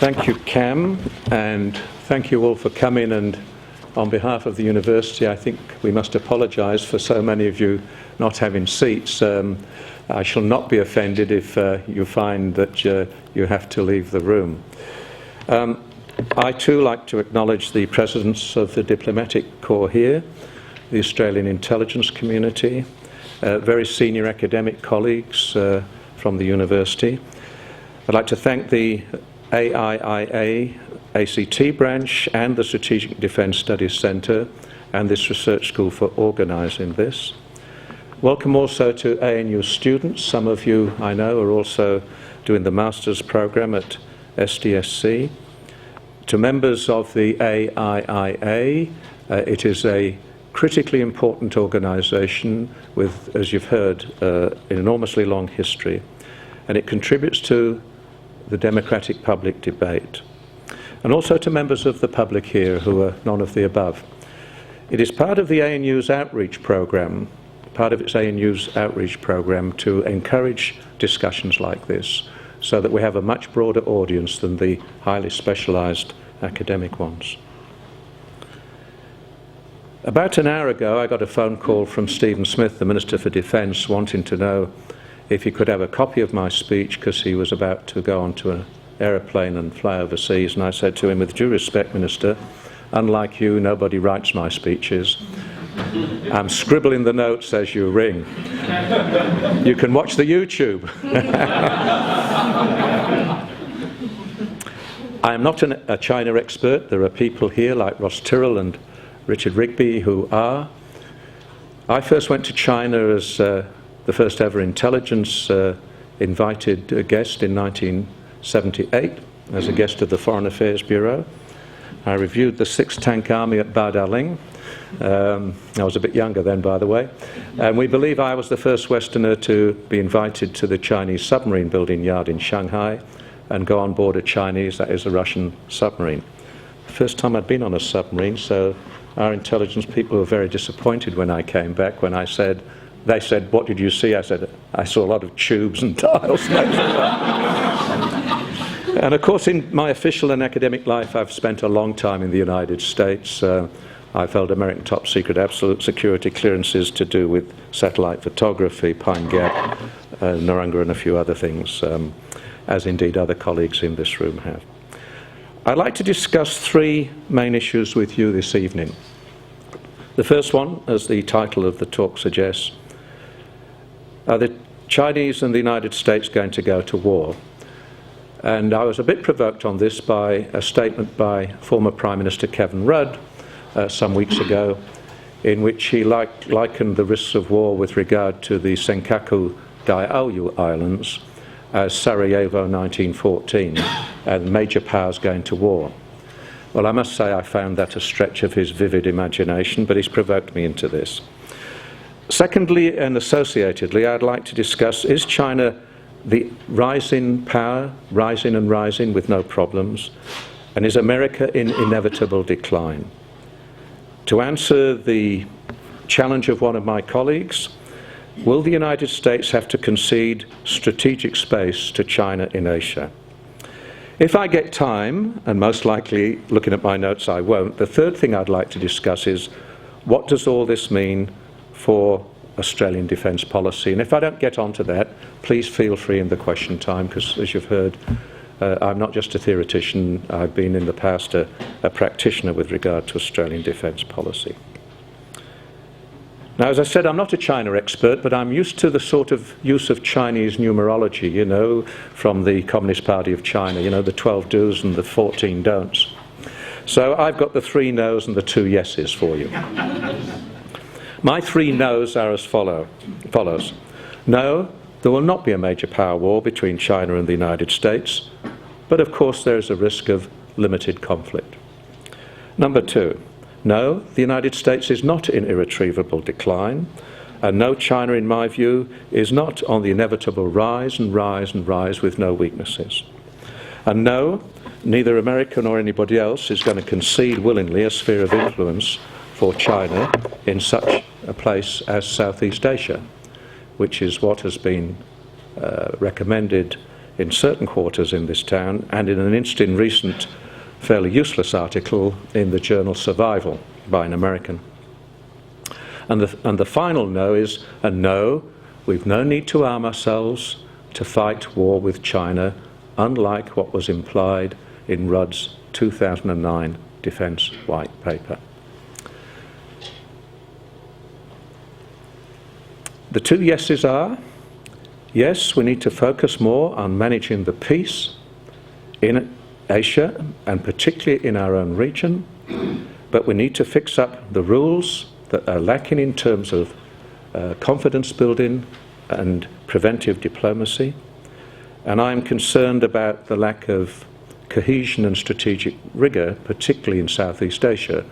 Thank you, Cam, and thank you all for coming. And on behalf of the university, I think we must apologise for so many of you not having seats. I shall not be offended if you find that you have to leave the room. I too like to acknowledge the presence of the diplomatic corps here, the Australian intelligence community, very senior academic colleagues from the university. I'd like to thank the AIIA ACT branch and the Strategic Defence Studies Centre and this research school for organising this. Welcome also to ANU students. Some of you, I know, are also doing the master's programme at SDSC. To members of the AIIA, it is a critically important organisation with, as you've heard, an enormously long history, and it contributes to the democratic public debate. And also to members of the public here who are none of the above. It is part of the ANU's outreach programme, to encourage discussions like this, so that we have a much broader audience than the highly specialised academic ones. About an hour ago, I got a phone call from Stephen Smith, the Minister for Defence, wanting to know if he could have a copy of my speech because he was about to go onto an aeroplane and fly overseas. And I said to him, with due respect, Minister, unlike you, nobody writes my speeches. I'm scribbling the notes as you ring. You can watch the YouTube. I am not a China expert. There are people here like Ross Tyrrell and Richard Rigby who are. I first went to China as the first ever intelligence invited guest in 1978 as a guest of the Foreign Affairs Bureau. I reviewed the 6th Tank Army at Badaling. I was a bit younger then, by the way. And we believe I was the first Westerner to be invited to the Chinese submarine building yard in Shanghai and go on board a Chinese, that is a Russian submarine. First time I'd been on a submarine, so our intelligence people were very disappointed when I came back, when they said, what did you see? I said, I saw a lot of tubes and dials. And of course, in my official and academic life, I've spent a long time in the United States. I've held American top secret absolute security clearances to do with satellite photography, Pine Gap, Naranga, and a few other things, as indeed other colleagues in this room have. I'd like to discuss three main issues with you this evening. The first one, as the title of the talk suggests, are the Chinese and the United States going to go to war? And I was a bit provoked on this by a statement by former Prime Minister Kevin Rudd some weeks ago, in which he likened the risks of war with regard to the Senkaku Diaoyu Islands as Sarajevo 1914 and major powers going to war. Well, I must say I found that a stretch of his vivid imagination, but he's provoked me into this. Secondly, and associatedly, I'd like to discuss, is China the rising power, rising and rising with no problems, and is America in inevitable decline? To answer the challenge of one of my colleagues, will the United States have to concede strategic space to China in Asia? If I get time, and most likely, looking at my notes, I won't, the third thing I'd like to discuss is, what does all this mean for Australian defence policy? And if I don't get onto that, please feel free in the question time, because as you've heard, I'm not just a theoretician, I've been in the past a practitioner with regard to Australian defence policy. Now, as I said, I'm not a China expert, but I'm used to the sort of use of Chinese numerology, you know, from the Communist Party of China, you know, the 12 do's and the 14 don'ts. So I've got the 3 no's and the 2 yeses for you. My 3 no's are as follows. No, there will not be a major power war between China and the United States, but of course there is a risk of limited conflict. Number 2, no, the United States is not in irretrievable decline, and no, China, in my view, is not on the inevitable rise and rise and rise with no weaknesses. And no, neither America nor anybody else is going to concede willingly a sphere of influence for China in such a place as Southeast Asia, which is what has been recommended in certain quarters in this town, and in an interesting recent, fairly useless article in the journal Survival by an American. And the final no is a no, we've no need to arm ourselves to fight war with China, unlike what was implied in Rudd's 2009 Defence White Paper. The two yeses are, yes, we need to focus more on managing the peace in Asia, and particularly in our own region, but we need to fix up the rules that are lacking in terms of confidence building and preventive diplomacy. And I'm concerned about the lack of cohesion and strategic rigour, particularly in Southeast Asia,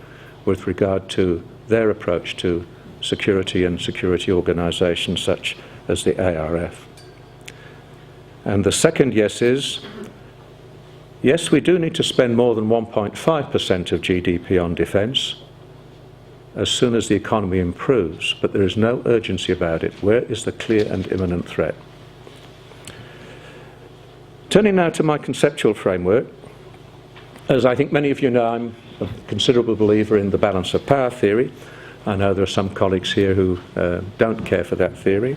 with regard to their approach to security and security organisations such as the ARF. And the second yes is, yes, we do need to spend more than 1.5% of GDP on defence as soon as the economy improves, but there is no urgency about it. Where is the clear and imminent threat? Turning now to my conceptual framework, as I think many of you know, I'm a considerable believer in the balance of power theory. I know there are some colleagues here who don't care for that theory.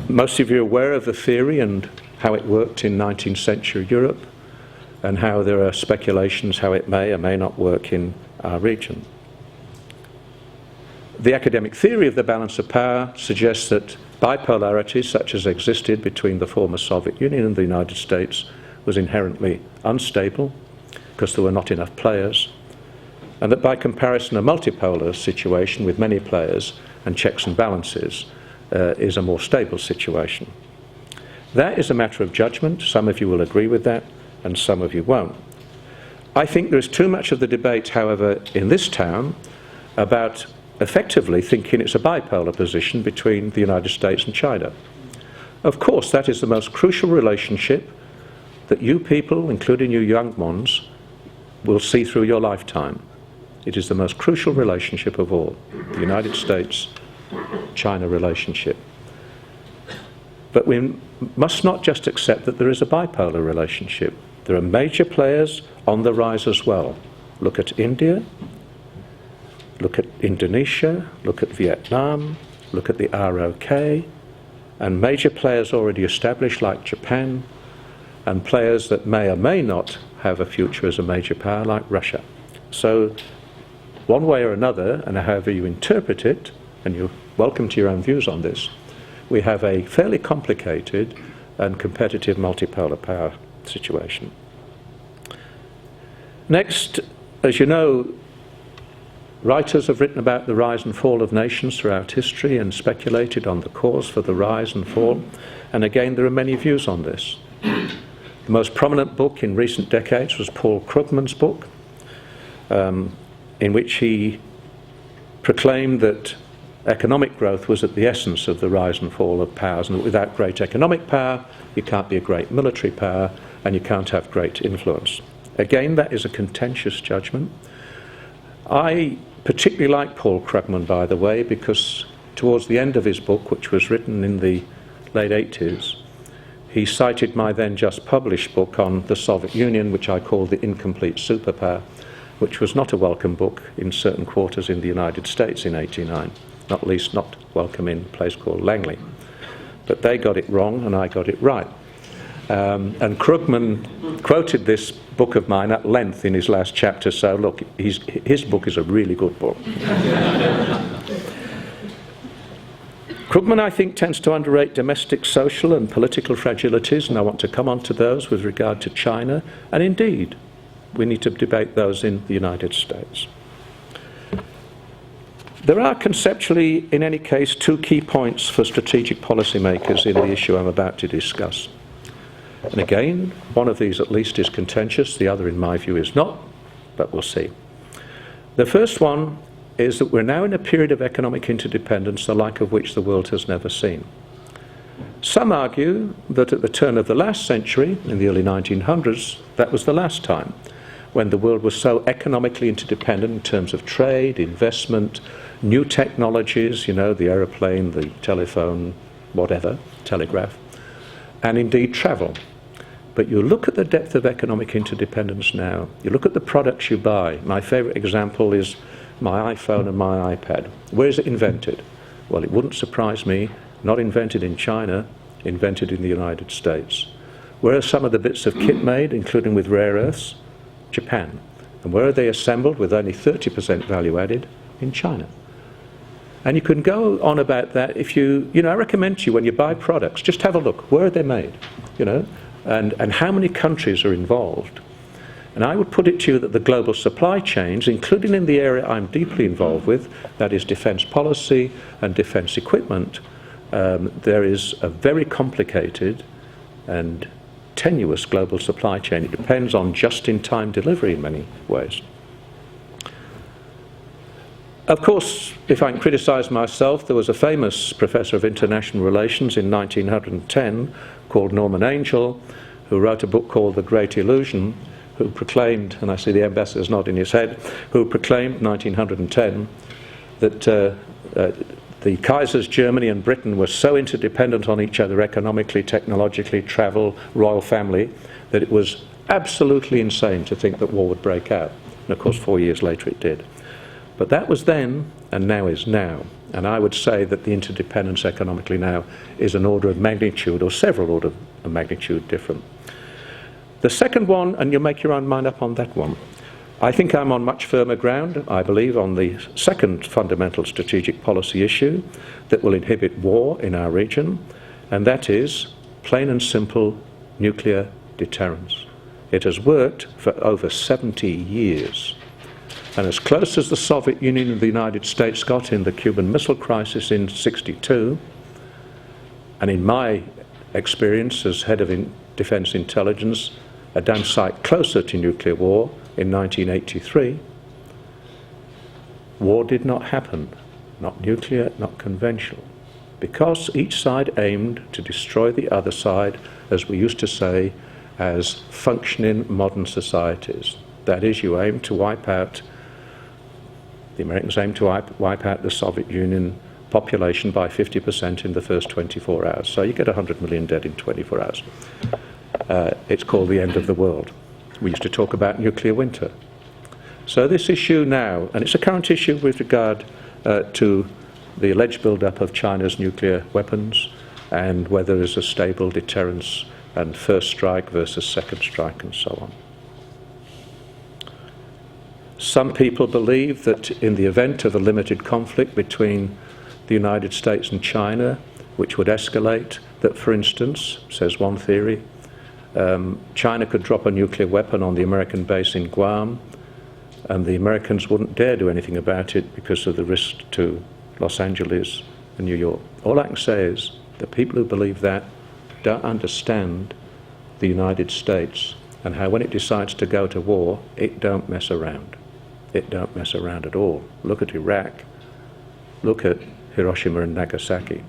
Most of you are aware of the theory and how it worked in 19th century Europe, and how there are speculations how it may or may not work in our region. The academic theory of the balance of power suggests that bipolarity, such as existed between the former Soviet Union and the United States, was inherently unstable because there were not enough players, and that by comparison a multipolar situation with many players and checks and balances is a more stable situation. That is a matter of judgment. Some of you will agree with that and some of you won't. I think there is too much of the debate, however, in this town about effectively thinking it's a bipolar position between the United States and China. Of course, that is the most crucial relationship that you people, including you young ones, will see through your lifetime. It is the most crucial relationship of all, the United States-China relationship. But we must not just accept that there is a bipolar relationship. There are major players on the rise as well. Look at India, look at Indonesia, look at Vietnam, look at the ROK, and major players already established like Japan, and players that may or may not have a future as a major power like Russia. So one way or another, and however you interpret it, and you're welcome to your own views on this, we have a fairly complicated and competitive multipolar power situation. Next, as you know, writers have written about the rise and fall of nations throughout history and speculated on the cause for the rise and fall, and again there are many views on this. The most prominent book in recent decades was Paul Krugman's book, in which he proclaimed that economic growth was at the essence of the rise and fall of powers, and that without great economic power, you can't be a great military power, and you can't have great influence. Again, that is a contentious judgment. I particularly like Paul Krugman, by the way, because towards the end of his book, which was written in the late 80s, he cited my then just published book on the Soviet Union, which I called The Incomplete Superpower, which was not a welcome book in certain quarters in the United States in '89, not least not welcome in a place called Langley. But they got it wrong and I got it right. And Krugman quoted this book of mine at length in his last chapter, so look, his book is a really good book. Krugman, I think, tends to underrate domestic social and political fragilities, and I want to come on to those with regard to China, and indeed, we need to debate those in the United States. There are conceptually, in any case, two key points for strategic policymakers in the issue I'm about to discuss. And again, one of these at least is contentious, the other in my view is not, but we'll see. The first one is that we're now in a period of economic interdependence, the like of which the world has never seen. Some argue that at the turn of the last century, in the early 1900s, that was the last time when the world was so economically interdependent in terms of trade, investment, new technologies, you know, the aeroplane, the telephone, whatever, telegraph, and indeed travel. But you look at the depth of economic interdependence now, you look at the products you buy. My favourite example is my iPhone and my iPad. Where is it invented? Well, it wouldn't surprise me, not invented in China, invented in the United States. Where are some of the bits of kit made, including with rare earths? Japan. And where are they assembled with only 30% value added? In China. And you can go on about that if I recommend to you when you buy products, just have a look. Where are they made? And how many countries are involved? And I would put it to you that the global supply chains, including in the area I'm deeply involved with, that is defence policy and defence equipment, there is a very complicated and tenuous global supply chain. It depends on just-in-time delivery in many ways. Of course, if I can criticise myself, there was a famous professor of international relations in 1910 called Norman Angell, who wrote a book called The Great Illusion, who proclaimed, and I see the ambassador's nodding his head, who proclaimed 1910 that the Kaiser's Germany and Britain were so interdependent on each other economically, technologically, travel, royal family, that it was absolutely insane to think that war would break out. And of course 4 years later it did. But that was then, and now is now. And I would say that the interdependence economically now is an order of magnitude, or several orders of magnitude different. The second one, and you'll make your own mind up on that one, I think I'm on much firmer ground, I believe, on the second fundamental strategic policy issue that will inhibit war in our region, and that is, plain and simple, nuclear deterrence. It has worked for over 70 years. And as close as the Soviet Union and the United States got in the Cuban Missile Crisis in '62, and in my experience as head of defence intelligence, a damn sight closer to nuclear war in 1983, war did not happen, not nuclear, not conventional, because each side aimed to destroy the other side, as we used to say, as functioning modern societies. That is, you aim to wipe out, the Americans aimed to wipe out the Soviet Union population by 50% in the first 24 hours. So you get 100 million dead in 24 hours. It's called the end of the world. We used to talk about nuclear winter. So this issue now, and it's a current issue with regard to the alleged build-up of China's nuclear weapons and whether there's a stable deterrence and first strike versus second strike and so on. Some people believe that in the event of a limited conflict between the United States and China, which would escalate, that, for instance, says one theory, China could drop a nuclear weapon on the American base in Guam, and the Americans wouldn't dare do anything about it because of the risk to Los Angeles and New York. All I can say is the people who believe that don't understand the United States and how when it decides to go to war, it don't mess around. It don't mess around at all. Look at Iraq. Look at Hiroshima and Nagasaki.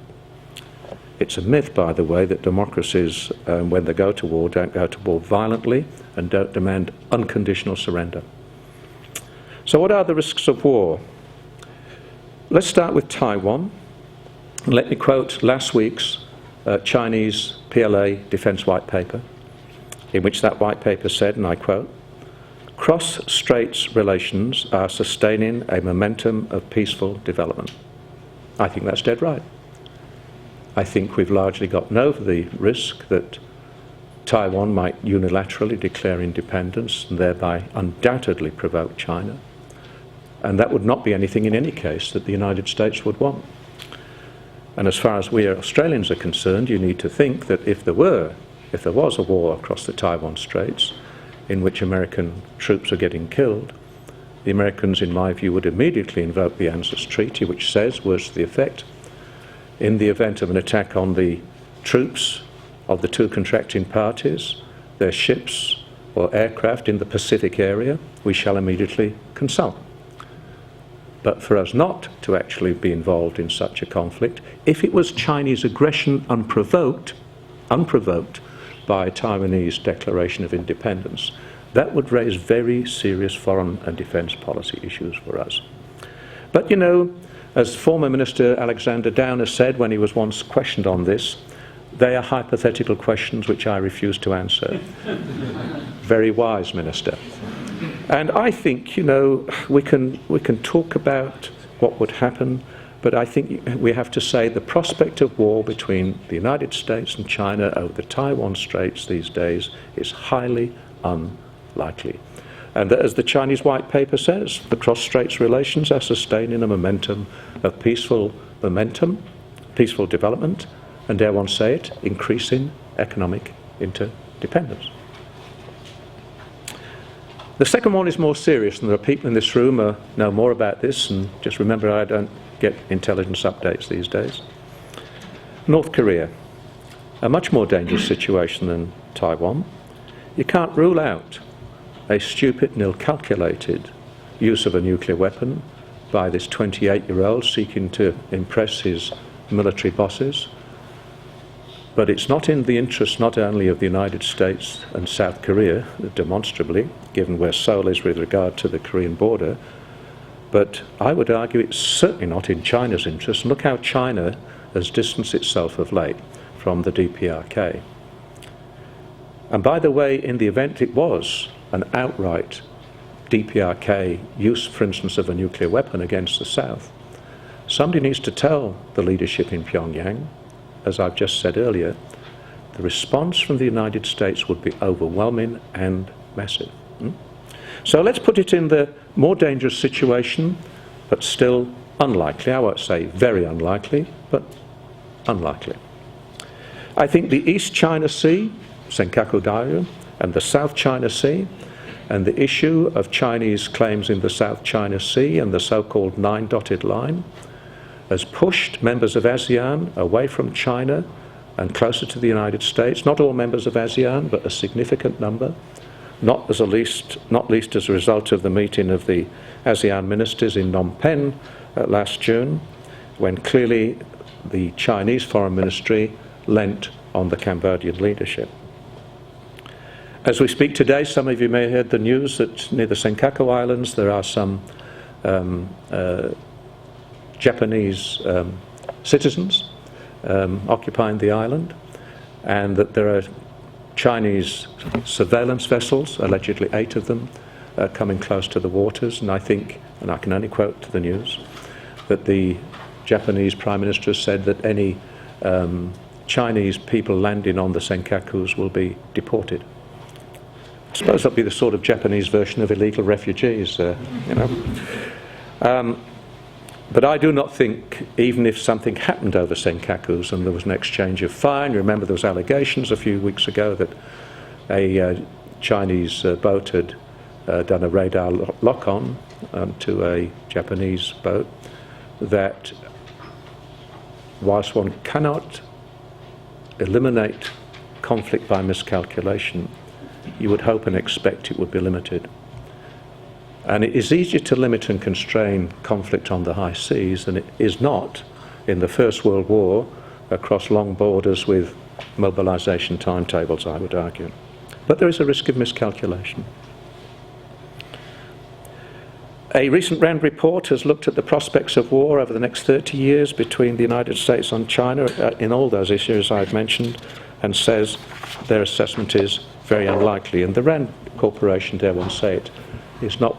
It's a myth, by the way, that democracies, when they go to war, don't go to war violently and don't demand unconditional surrender. So what are the risks of war? Let's start with Taiwan. Let me quote last week's Chinese PLA defense white paper, in which that white paper said, and I quote, "Cross-straits relations are sustaining a momentum of peaceful development." I think that's dead right. I think we've largely gotten over the risk that Taiwan might unilaterally declare independence and thereby undoubtedly provoke China. And that would not be anything in any case that the United States would want. And as far as we Australians are concerned, you need to think that if there was a war across the Taiwan Straits in which American troops are getting killed, the Americans, in my view, would immediately invoke the ANZUS Treaty, which says, words to the effect, in the event of an attack on the troops of the two contracting parties, their ships or aircraft in the Pacific area, we shall immediately consult. But for us not to actually be involved in such a conflict, if it was Chinese aggression unprovoked by a Taiwanese declaration of independence, that would raise very serious foreign and defence policy issues for us. But you know, as former Minister Alexander Downer said when he was once questioned on this, They are hypothetical questions which I refuse to answer. Very wise, Minister. And I think, you know, we can talk about what would happen, but I think we have to say the prospect of war between the United States and China over the Taiwan Straits these days is highly unlikely. And as the Chinese white paper says, the cross-straits relations are sustaining a momentum of peaceful development, and dare one say it, increasing economic interdependence. The second one is more serious, and there are people in this room who know more about this, and just remember I don't get intelligence updates these days. North Korea, a much more dangerous situation than Taiwan. You can't rule out a stupid and ill-calculated use of a nuclear weapon by this 28-year-old seeking to impress his military bosses. But it's not in the interest not only of the United States and South Korea, demonstrably, given where Seoul is with regard to the Korean border, but I would argue it's certainly not in China's interest. Look how China has distanced itself of late from the DPRK. And by the way, in the event it was an outright DPRK use, for instance, of a nuclear weapon against the South, somebody needs to tell the leadership in Pyongyang, as I've just said earlier, the response from the United States would be overwhelming and massive. So let's put it in the more dangerous situation, but still unlikely. I won't say very unlikely, but unlikely. I think the East China Sea, Senkaku Dairyu, and the South China Sea, and the issue of Chinese claims in the South China Sea and the so-called 9 dotted line has pushed members of ASEAN away from China and closer to the United States. Not all members of ASEAN, but a significant number, not least as a result of the meeting of the ASEAN ministers in Phnom Penh last June, when clearly the Chinese Foreign Ministry lent on the Cambodian leadership. As we speak today, some of you may have heard the news that near the Senkaku Islands there are some Japanese citizens occupying the island, and that there are Chinese surveillance vessels, allegedly 8 of them, coming close to the waters. And I think, and I can only quote to the news, that the Japanese Prime Minister has said that any Chinese people landing on the Senkakus will be deported. I suppose that'll be the sort of Japanese version of illegal refugees, you know. But I do not think, even if something happened over Senkakus and there was an exchange of fire, and remember there was allegations a few weeks ago that a Chinese boat had done a radar lock-on to a Japanese boat, that whilst one cannot eliminate conflict by miscalculation, you would hope and expect it would be limited. And it is easier to limit and constrain conflict on the high seas than it is not in the First World War across long borders with mobilization timetables, I would argue. But there is a risk of miscalculation. A recent RAND report has looked at the prospects of war over the next 30 years between the United States and China in all those issues I've mentioned, and says their assessment is very unlikely. And the RAND Corporation, dare one say it, is not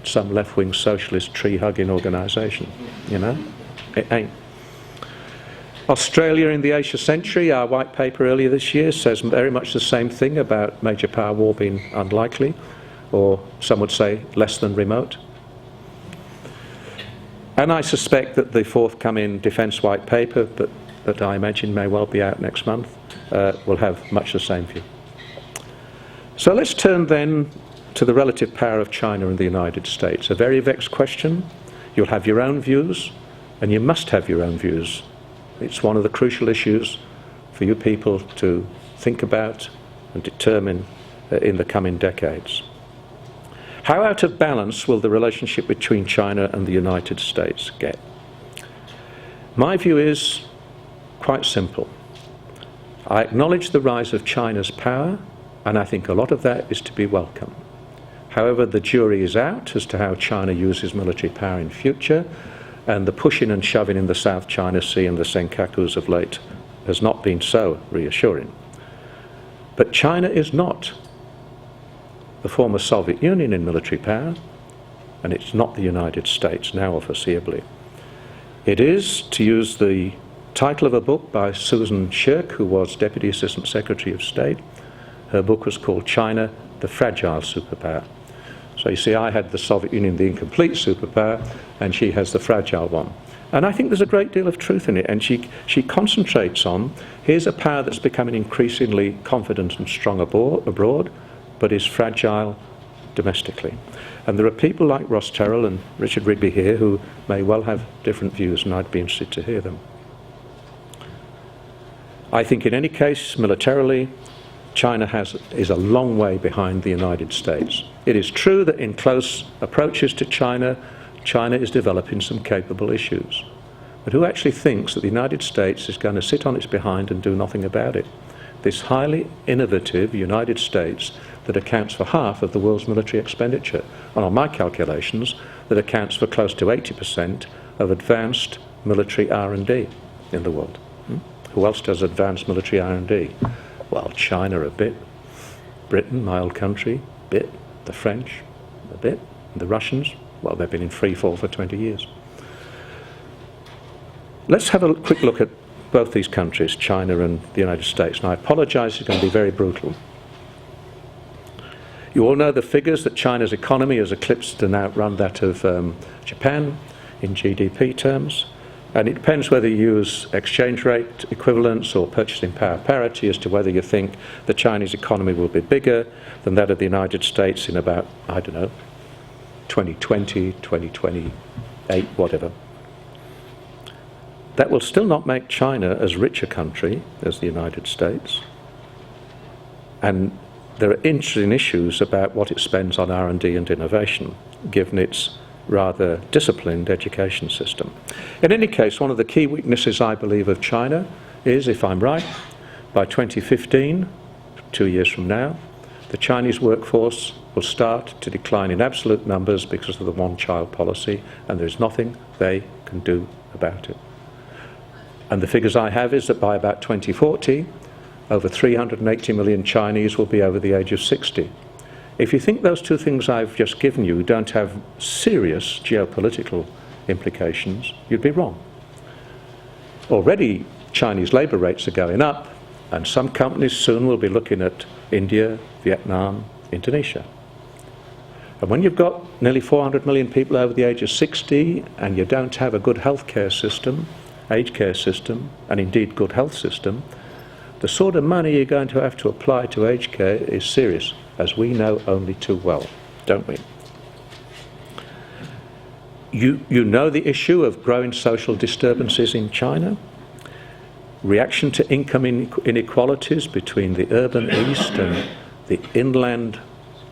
some left-wing socialist tree-hugging organisation, you know? It ain't. Australia in the Asia Century, our white paper earlier this year, says very much the same thing about major power war being unlikely, or some would say less than remote. And I suspect that the forthcoming defence white paper, that I imagine may well be out next month, will have much the same view. So let's turn then to the relative power of China and the United States. A very vexed question. You'll have your own views, and you must have your own views. It's one of the crucial issues for you people to think about and determine in the coming decades. How out of balance will the relationship between China and the United States get? My view is quite simple. I acknowledge the rise of China's power, and I think a lot of that is to be welcome. However, the jury is out as to how China uses military power in future, and the pushing and shoving in the South China Sea and the Senkakus of late has not been so reassuring. But China is not the former Soviet Union in military power, and it's not the United States now or foreseeably. It is, to use the title of a book by Susan Shirk, who was Deputy Assistant Secretary of State. Her book was called China, the Fragile Superpower. So you see, I had the Soviet Union, the incomplete superpower, and she has the fragile one. And I think there's a great deal of truth in it, and she concentrates on, here's a power that's becoming increasingly confident and strong abroad, but is fragile domestically. And there are people like Ross Terrell and Richard Rigby here who may well have different views, and I'd be interested to hear them. I think in any case, militarily, China is a long way behind the United States. It is true that in close approaches to China, China is developing some capable issues. But who actually thinks that the United States is going to sit on its behind and do nothing about it? This highly innovative United States that accounts for half of the world's military expenditure, and on my calculations, that accounts for close to 80% of advanced military R&D in the world. Who else does advanced military R&D? Well, China a bit, Britain, my old country, a bit, the French a bit, and the Russians, well, they've been in free fall for 20 years. Let's have a quick look at both these countries, China and the United States. And I apologize, it's going to be very brutal. You all know the figures that China's economy has eclipsed and outrun that of Japan in GDP terms. And it depends whether you use exchange rate equivalence or purchasing power parity as to whether you think the Chinese economy will be bigger than that of the United States in about, I don't know, 2020, 2028, whatever. That will still not make China as rich a country as the United States. And there are interesting issues about what it spends on R&D and innovation, given its rather disciplined education system. In any case, one of the key weaknesses, I believe, of China is, if I'm right, by 2015, 2 years from now, the Chinese workforce will start to decline in absolute numbers because of the one-child policy, and there's nothing they can do about it. And the figures I have is that by about 2040, over 380 million Chinese will be over the age of 60. If you think those two things I've just given you don't have serious geopolitical implications, you'd be wrong. Already, Chinese labour rates are going up, and some companies soon will be looking at India, Vietnam, Indonesia. And when you've got nearly 400 million people over the age of 60, and you don't have a good healthcare system, aged care system, and indeed good health system, the sort of money you're going to have to apply to aged care is serious, as we know only too well, don't we? You know the issue of growing social disturbances in China, reaction to income inequalities between the urban east and the inland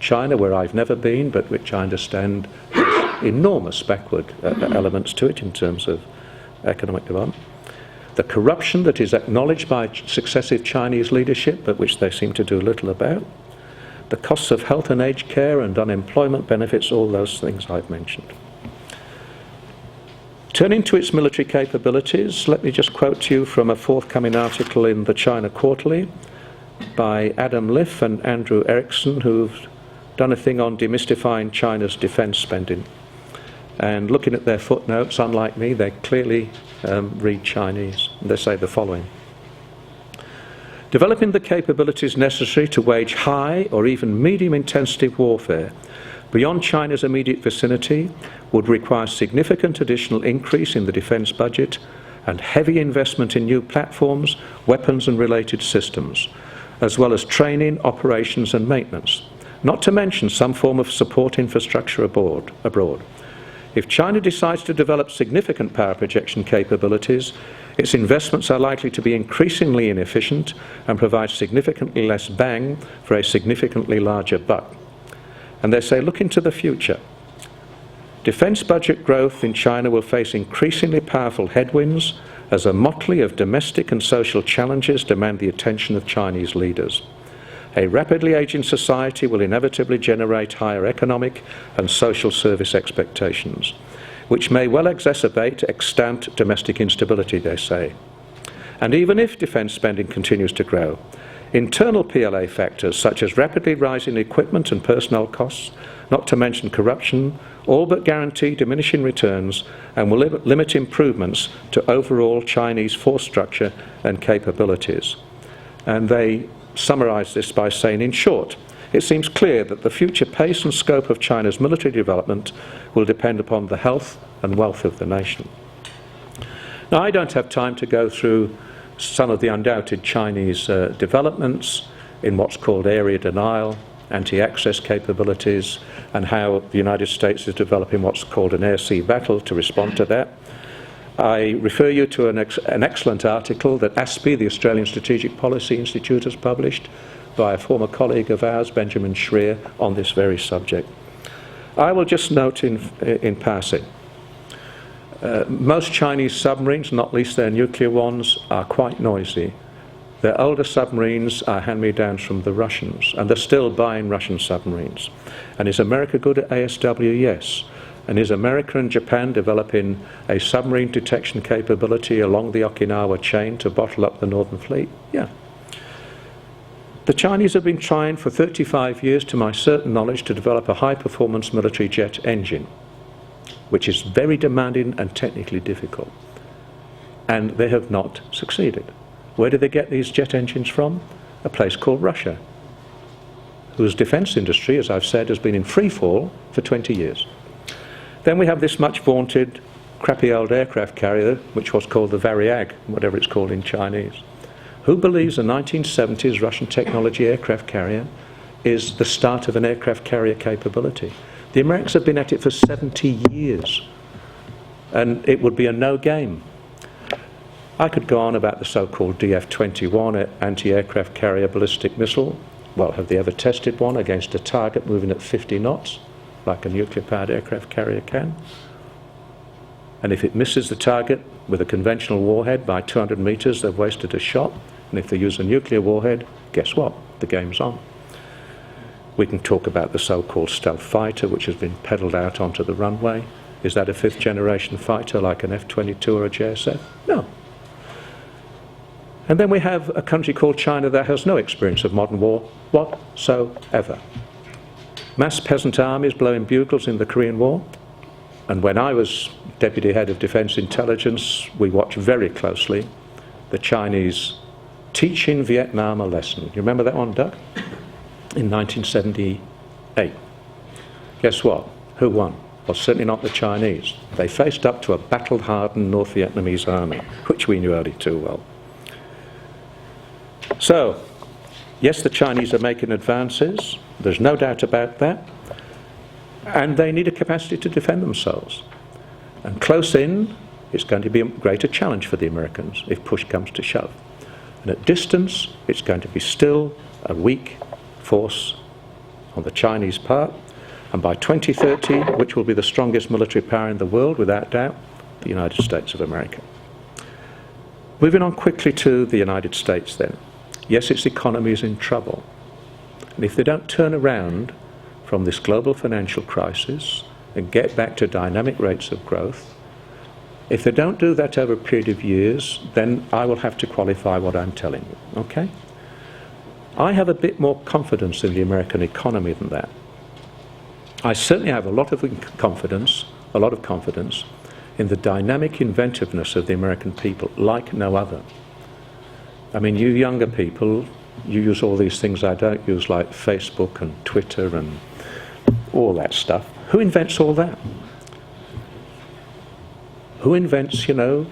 China, where I've never been, but which I understand has enormous backward elements to it in terms of economic development. The corruption that is acknowledged by successive Chinese leadership, but which they seem to do little about. The costs of health and aged care and unemployment benefits, all those things I've mentioned. Turning to its military capabilities, let me just quote to you from a forthcoming article in the China Quarterly by Adam Liff and Andrew Erickson, who've done a thing on demystifying China's defense spending. And looking at their footnotes, unlike me, they clearly read Chinese. They say the following. Developing the capabilities necessary to wage high or even medium intensity warfare beyond China's immediate vicinity would require significant additional increase in the defense budget and heavy investment in new platforms, weapons and related systems, as well as training, operations and maintenance, not to mention some form of support infrastructure abroad. If China decides to develop significant power projection capabilities, its investments are likely to be increasingly inefficient and provide significantly less bang for a significantly larger buck. And they say, look into the future. Defense budget growth in China will face increasingly powerful headwinds as a motley of domestic and social challenges demand the attention of Chinese leaders. A rapidly aging society will inevitably generate higher economic and social service expectations, which may well exacerbate extant domestic instability, they say. And even if defence spending continues to grow, internal PLA factors such as rapidly rising equipment and personnel costs, not to mention corruption, all but guarantee diminishing returns and will limit improvements to overall Chinese force structure and capabilities. And they summarise this by saying, in short, it seems clear that the future pace and scope of China's military development will depend upon the health and wealth of the nation. Now, I don't have time to go through some of the undoubted Chinese developments in what's called area denial, anti-access capabilities, and how the United States is developing what's called an air-sea battle to respond to that. I refer you to an excellent article that ASPI, the Australian Strategic Policy Institute, has published by a former colleague of ours, Benjamin Schreier, on this very subject. I will just note in passing, most Chinese submarines, not least their nuclear ones, are quite noisy. Their older submarines are hand-me-downs from the Russians, and they're still buying Russian submarines. And is America good at ASW? Yes. And is America and Japan developing a submarine detection capability along the Okinawa chain to bottle up the Northern Fleet? Yeah. The Chinese have been trying for 35 years, to my certain knowledge, to develop a high-performance military jet engine, which is very demanding and technically difficult. And they have not succeeded. Where do they get these jet engines from? A place called Russia, whose defence industry, as I've said, has been in free fall for 20 years. Then we have this much vaunted crappy old aircraft carrier, which was called the Variag, whatever it's called in Chinese. Who believes a 1970s Russian technology aircraft carrier is the start of an aircraft carrier capability? The Americans have been at it for 70 years, and it would be a no game. I could go on about the so-called DF-21 anti-aircraft carrier ballistic missile. Well, have they ever tested one against a target moving at 50 knots, like a nuclear-powered aircraft carrier can? And if it misses the target with a conventional warhead by 200 meters, they've wasted a shot. And if they use a nuclear warhead, guess what? The game's on. We can talk about the so-called stealth fighter, which has been peddled out onto the runway. Is that a fifth-generation fighter like an F-22 or a JSF? No. And then we have a country called China that has no experience of modern war whatsoever. Mass peasant armies blowing bugles in the Korean War. And when I was Deputy Head of Defence Intelligence, we watched very closely the Chinese teaching Vietnam a lesson. You remember that one, Doug? In 1978. Guess what? Who won? Well, certainly not the Chinese. They faced up to a battle-hardened North Vietnamese army, which we knew only too well. So, yes, the Chinese are making advances. There's no doubt about that. And they need a capacity to defend themselves. And close in, it's going to be a greater challenge for the Americans if push comes to shove. And at distance, it's going to be still a weak force on the Chinese part. And by 2030, which will be the strongest military power in the world, without doubt, the United States of America. Moving on quickly to the United States then. Yes, its economy is in trouble. And if they don't turn around from this global financial crisis and get back to dynamic rates of growth, if they don't do that over a period of years, then I will have to qualify what I'm telling you, okay? I have a bit more confidence in the American economy than that. I certainly have a lot of confidence in the dynamic inventiveness of the American people, like no other. I mean, you younger people, you use all these things I don't use, like Facebook and Twitter and all that stuff. Who invents all that? Who invents, you know,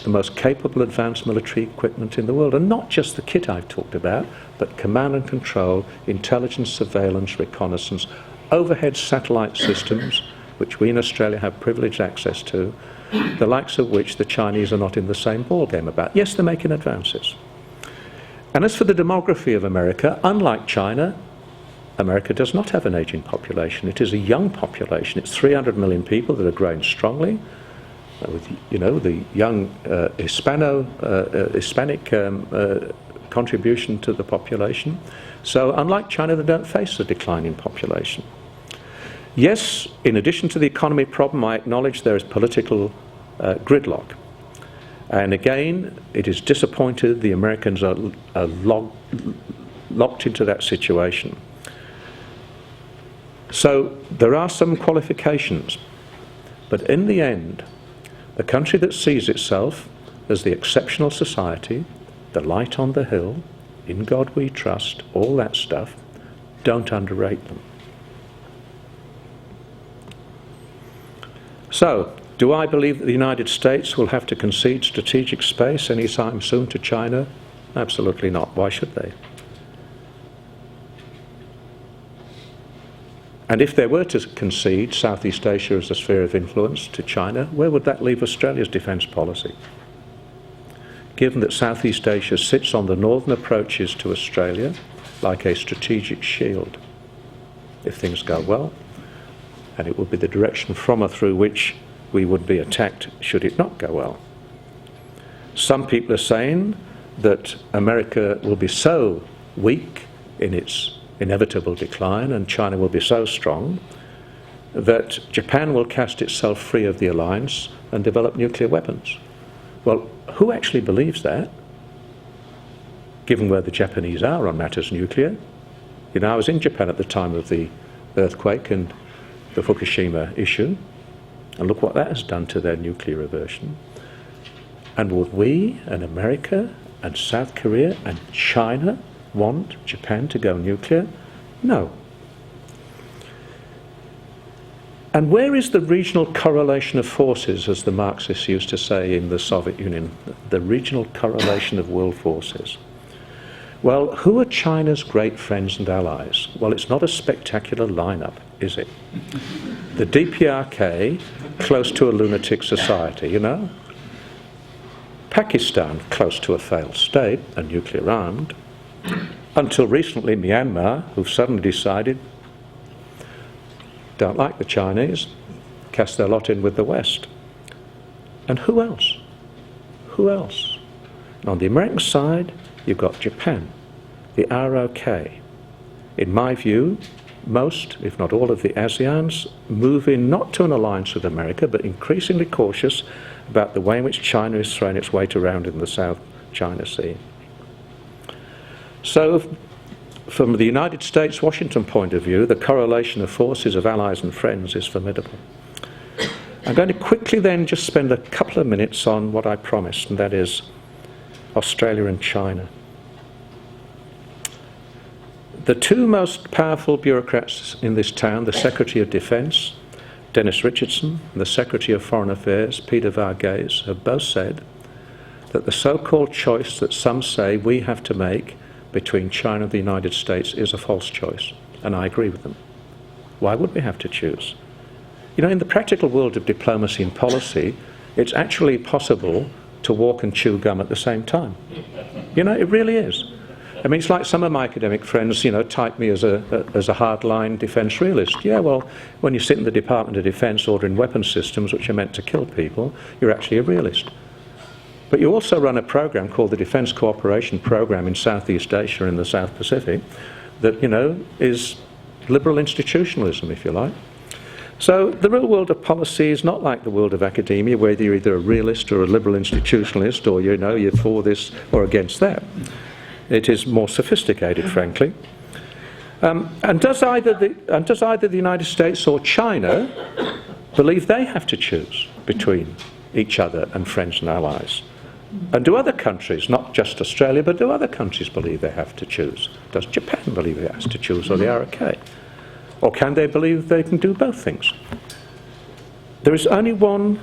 the most capable advanced military equipment in the world? And not just the kit I've talked about, but command and control, intelligence, surveillance, reconnaissance, overhead satellite systems, which we in Australia have privileged access to, the likes of which the Chinese are not in the same ballgame about. Yes, they're making advances. And as for the demography of America, unlike China, America does not have an aging population. It is a young population. It's 300 million people that are growing strongly, with, you know, the young Hispanic contribution to the population. So unlike China, they don't face a declining population. Yes, in addition to the economy problem, I acknowledge there is political gridlock. And again, it is disappointed the Americans are locked into that situation. So there are some qualifications, but in the end, the country that sees itself as the exceptional society, the light on the hill, in God we trust, all that stuff, don't underrate them. So, do I believe that the United States will have to concede strategic space anytime soon to China? Absolutely not. Why should they? And if they were to concede Southeast Asia as a sphere of influence to China, where would that leave Australia's defence policy? Given that Southeast Asia sits on the northern approaches to Australia like a strategic shield, if things go well, and it would be the direction from or through which we would be attacked should it not go well. Some people are saying that America will be so weak in its inevitable decline and China will be so strong that Japan will cast itself free of the alliance and develop nuclear weapons. Well, who actually believes that, given where the Japanese are on matters nuclear? You know, I was in Japan at the time of the earthquake and the Fukushima issue, and look what that has done to their nuclear aversion. And would we and America and South Korea and China want Japan to go nuclear? No. And where is the regional correlation of forces, as the Marxists used to say in the Soviet Union, the regional correlation of world forces? Well, who are China's great friends and allies? Well, it's not a spectacular lineup, is it? The DPRK, close to a lunatic society, you know? Pakistan, close to a failed state and nuclear armed. Until recently, Myanmar, who've suddenly decided, don't like the Chinese, cast their lot in with the West. And who else? Who else? And on the American side, you've got Japan, the ROK. In my view, most, if not all, of the ASEANs move in not to an alliance with America, but increasingly cautious about the way in which China is throwing its weight around in the South China Sea. So, from the United States, Washington point of view, the correlation of forces of allies and friends is formidable. I'm going to quickly then just spend a couple of minutes on what I promised, and that is Australia and China. The two most powerful bureaucrats in this town, the Secretary of Defence, Dennis Richardson, and the Secretary of Foreign Affairs, Peter Varghese, have both said that the so-called choice that some say we have to make between China and the United States is a false choice, and I agree with them. Why would we have to choose? You know, in the practical world of diplomacy and policy, it's actually possible to walk and chew gum at the same time. You know, it really is. I mean, it's like some of my academic friends, you know, type me as a hardline defence realist. Yeah, well, when you sit in the Department of Defence ordering weapons systems which are meant to kill people, you're actually a realist. But you also run a program called the Defence Cooperation Program in Southeast Asia and the South Pacific that, you know, is liberal institutionalism, if you like. So the real world of policy is not like the world of academia, where you're either a realist or a liberal institutionalist, or, you know, you're for this or against that. It is more sophisticated, frankly. And does either the United States or China believe they have to choose between each other and friends and allies? And do other countries, not just Australia, but do other countries believe they have to choose? Does Japan believe it has to choose, or the ROK? Or can they believe they can do both things? There is only one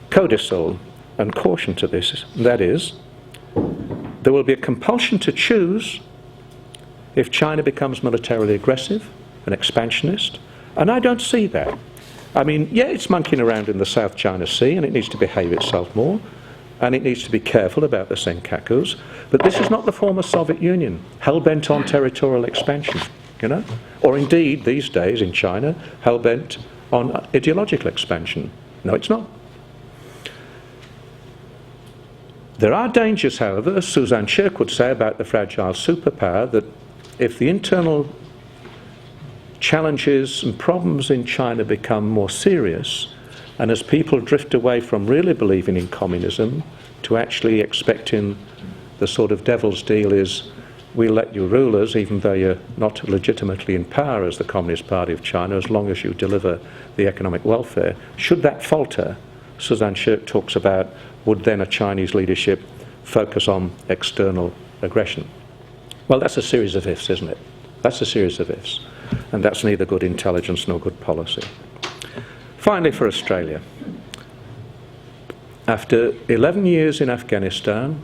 codicil and caution to this, and that is, there will be a compulsion to choose if China becomes militarily aggressive and expansionist, and I don't see that. I mean, yeah, it's monkeying around in the South China Sea, and it needs to behave itself more, and it needs to be careful about the Senkakus, but this is not the former Soviet Union, hell-bent on territorial expansion, you know? Or indeed, these days in China, hell-bent on ideological expansion. No, it's not. There are dangers, however, as Suzanne Shirk would say about the fragile superpower, that if the internal challenges and problems in China become more serious, And as people drift away from really believing in communism to actually expecting the sort of devil's deal is, we'll let you rule us even though you're not legitimately in power as the Communist Party of China, as long as you deliver the economic welfare. Should that falter, Suzanne Shirk talks about, would then a Chinese leadership focus on external aggression? Well, that's a series of ifs, isn't it? That's a series of ifs. And that's neither good intelligence nor good policy. Finally, for Australia. After 11 years in Afghanistan,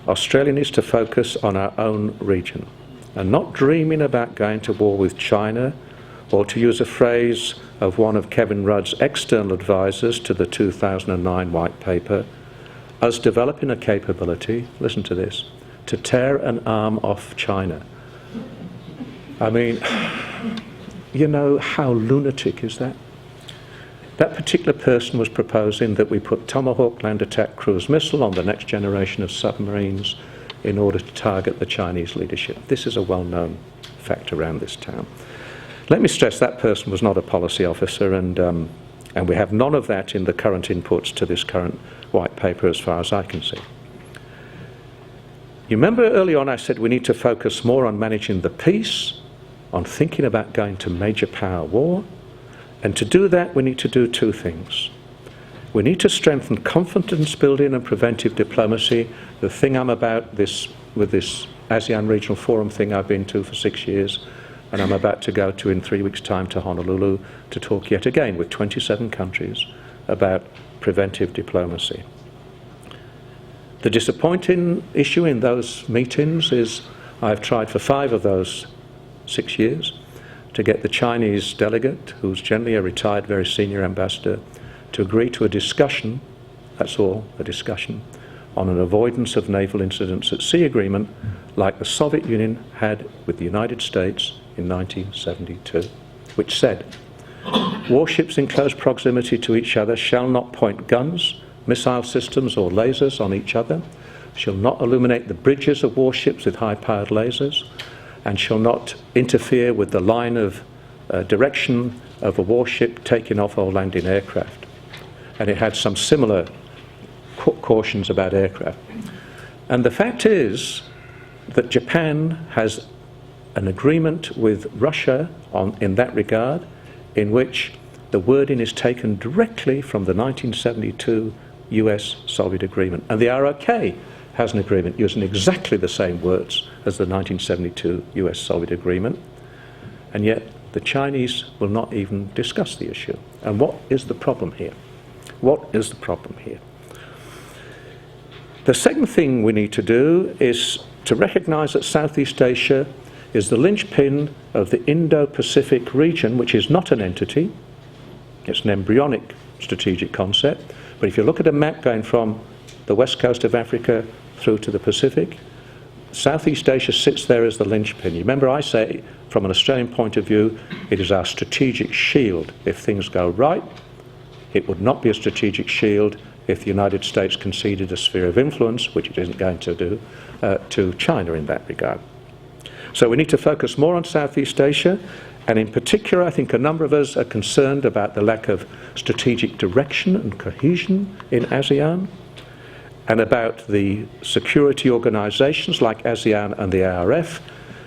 Australia needs to focus on our own region and not dreaming about going to war with China, or to use a phrase of one of Kevin Rudd's external advisors to the 2009 White Paper, us developing a capability, listen to this, to tear an arm off China. I mean, you know, how lunatic is that? That particular person was proposing that we put Tomahawk land attack cruise missile on the next generation of submarines in order to target the Chinese leadership. This is a well-known fact around this town. Let me stress that person was not a policy officer, and we have none of that in the current inputs to this current white paper as far as I can see. You remember early on I said we need to focus more on managing the peace, on thinking about going to major power war, and to do that we need to do two things. We need to strengthen confidence building and preventive diplomacy, the thing I'm about with this ASEAN Regional Forum thing I've been to for 6 years, and I'm about to go to in 3 weeks' time to Honolulu to talk yet again with 27 countries about preventive diplomacy. The disappointing issue in those meetings is I've tried for 5 of those 6 years to get the Chinese delegate, who's generally a retired, very senior ambassador, to agree to a discussion, that's all, a discussion, on an avoidance of naval incidents at sea agreement like the Soviet Union had with the United States in 1972, which said, warships in close proximity to each other shall not point guns, missile systems or lasers on each other, shall not illuminate the bridges of warships with high-powered lasers, and shall not interfere with the line of direction of a warship taking off or landing aircraft. And it had some similar cautions about aircraft. And the fact is that Japan has an agreement with Russia in that regard, in which the wording is taken directly from the 1972 US-Soviet agreement. And the ROK has an agreement using exactly the same words as the 1972 US-Soviet agreement, and yet the Chinese will not even discuss the issue. And what is the problem here? What is the problem here? The second thing we need to do is to recognize that Southeast Asia is the linchpin of the Indo-Pacific region, which is not an entity. It's an embryonic strategic concept. But if you look at a map going from the west coast of Africa through to the Pacific, Southeast Asia sits there as the linchpin. You remember I say, from an Australian point of view, it is our strategic shield. If things go right, it would not be a strategic shield if the United States conceded a sphere of influence, which it isn't going to do, to China in that regard. So we need to focus more on Southeast Asia, and in particular, I think a number of us are concerned about the lack of strategic direction and cohesion in ASEAN, and about the security organisations like ASEAN and the ARF,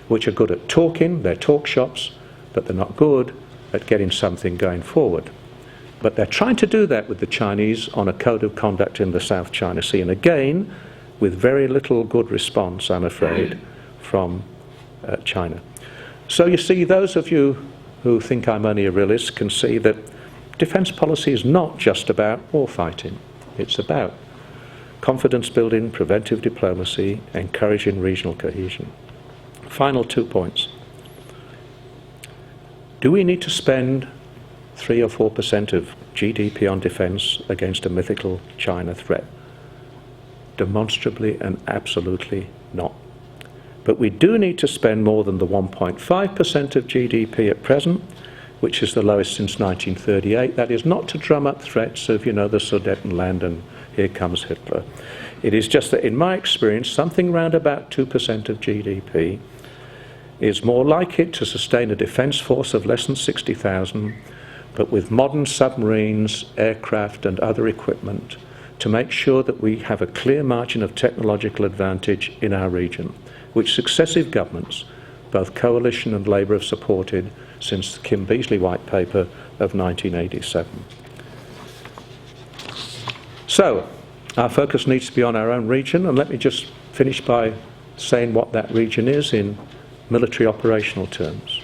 which are good at talking, they're talk shops, but they're not good at getting something going forward. But they're trying to do that with the Chinese on a code of conduct in the South China Sea, and again, with very little good response, I'm afraid, from China. So you see, those of you who think I'm only a realist can see that defence policy is not just about war fighting. It's about confidence building, preventive diplomacy, encouraging regional cohesion. Final 2 points. Do we need to spend 3 or 4% of GDP on defence against a mythical China threat? Demonstrably and absolutely not. But we do need to spend more than the 1.5% of GDP at present, which is the lowest since 1938. That is not to drum up threats of, you know, the Sudetenland and here comes Hitler. It is just that, in my experience, something around about 2% of GDP is more likely to sustain a defence force of less than 60,000, but with modern submarines, aircraft and other equipment to make sure that we have a clear margin of technological advantage in our region, which successive governments, both coalition and Labour, have supported since the Kim Beazley White Paper of 1987. So, our focus needs to be on our own region, and let me just finish by saying what that region is in military operational terms.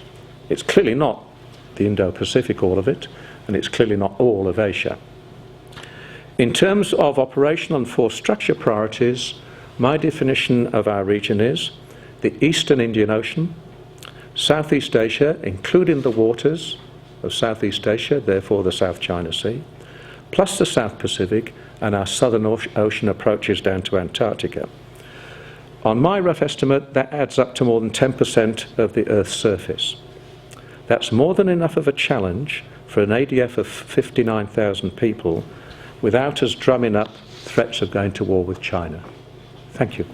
It's clearly not the Indo-Pacific, all of it, and it's clearly not all of Asia. In terms of operational and force structure priorities, my definition of our region is the Eastern Indian Ocean, Southeast Asia, including the waters of Southeast Asia, therefore the South China Sea, plus the South Pacific and our Southern Ocean approaches down to Antarctica. On my rough estimate, that adds up to more than 10% of the Earth's surface. That's more than enough of a challenge for an ADF of 59,000 people without us drumming up threats of going to war with China. Thank you.